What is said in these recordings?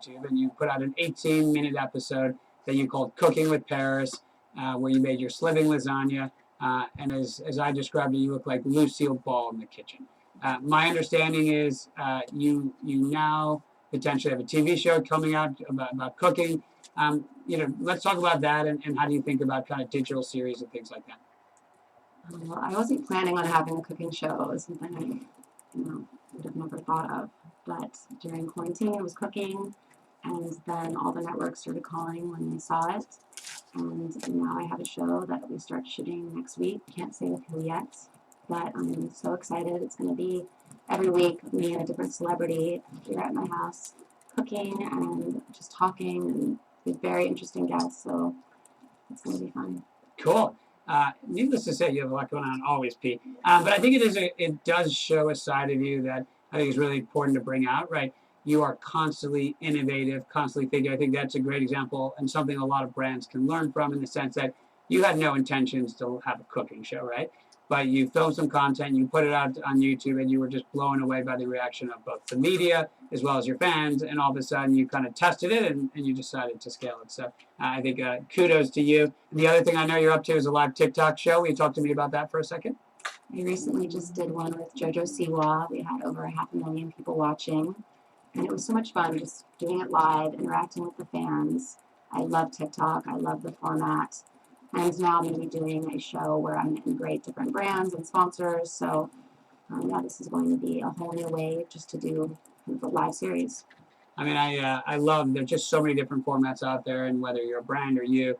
YouTube, and you put out an 18-minute episode that you called Cooking with Paris, where you made your sliving lasagna. And as I described it, you look like Lucille Ball in the kitchen. My understanding is you now potentially have a TV show coming out about cooking. Let's talk about that and how do you think about kind of digital series and things like that? Well, I wasn't planning on having a cooking show. It was something I, would have never thought of. But during quarantine, I was cooking, and then all the networks started calling when they saw it. And now I have a show that we start shooting next week. Can't say with who yet, but I'm so excited. It's going to be every week me and a different celebrity here at my house cooking and just talking and with very interesting guests. So it's going to be fun. Cool. Needless to say, you have a lot going on always, Pete. But I think it does show a side of you that I think is really important to bring out, right? You are constantly innovative, constantly thinking. I think that's a great example and something a lot of brands can learn from in the sense that you had no intentions to have a cooking show, right? But you filmed some content, you put it out on YouTube, and you were just blown away by the reaction of both the media as well as your fans. And all of a sudden, you kind of tested it and you decided to scale it. So I think kudos to you. And the other thing I know you're up to is a live TikTok show. Will you talk to me about that for a second? I recently just did one with JoJo Siwa. We had over 500,000 people watching, and it was so much fun just doing it live, interacting with the fans. I love TikTok. I love the format. And now I'm going to be doing a show where I'm going to integrate different brands and sponsors. So, this is going to be a whole new way just to do a live series. I mean, I love there's just so many different formats out there, and whether you're a brand or you,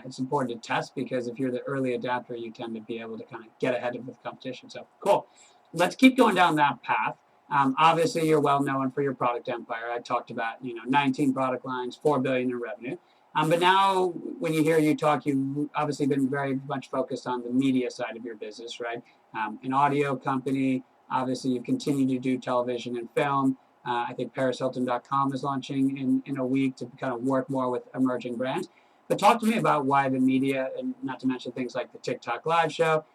it's important to test because if you're the early adapter, you tend to be able to kind of get ahead of the competition. So cool. Let's keep going down that path. Obviously, you're well known for your product empire. I talked about 19 product lines, $4 billion in revenue. But now, when you hear you talk, you've obviously been very much focused on the media side of your business, right? An audio company. Obviously, you continue to do television and film. I think ParisHilton.com is launching in a week to kind of work more with emerging brands. But talk to me about why the media, and not to mention things like the TikTok live show,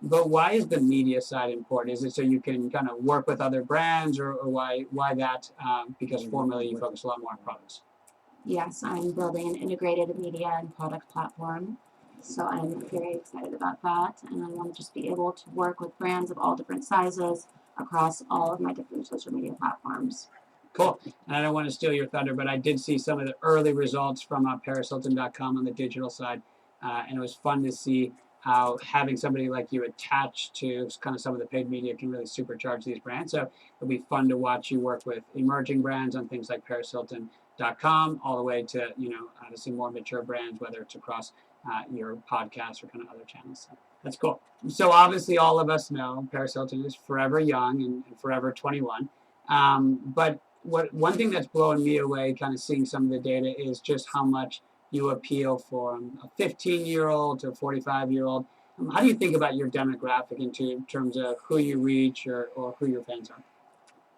but why is the media side important? Is it so you can kind of work with other brands, or why that? Because formerly you focus a lot more on products. Yes, I'm building an integrated media and product platform. So I'm very excited about that. And I want to just be able to work with brands of all different sizes across all of my different social media platforms. Cool. And I don't want to steal your thunder, but I did see some of the early results from ParisHilton.com on the digital side. And it was fun to see how having somebody like you attached to kind of some of the paid media can really supercharge these brands. So it'll be fun to watch you work with emerging brands on things like ParisHilton.com all the way to, obviously more mature brands, whether it's across your podcast or kind of other channels. So that's cool. So obviously all of us know Paris Hilton is forever young and forever 21. But one thing that's blowing me away, kind of seeing some of the data, is just how much you appeal from a 15-year-old to a 45-year-old. How do you think about your demographic in terms of who you reach or who your fans are?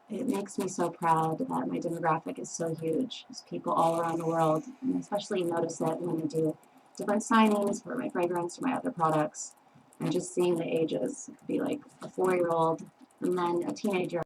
It makes me so proud that my demographic is so huge. There's people all around the world, and especially notice it when I do different signings for my fragrance or my other products. And just seeing the ages, it could be like a 4-year-old and then a teenager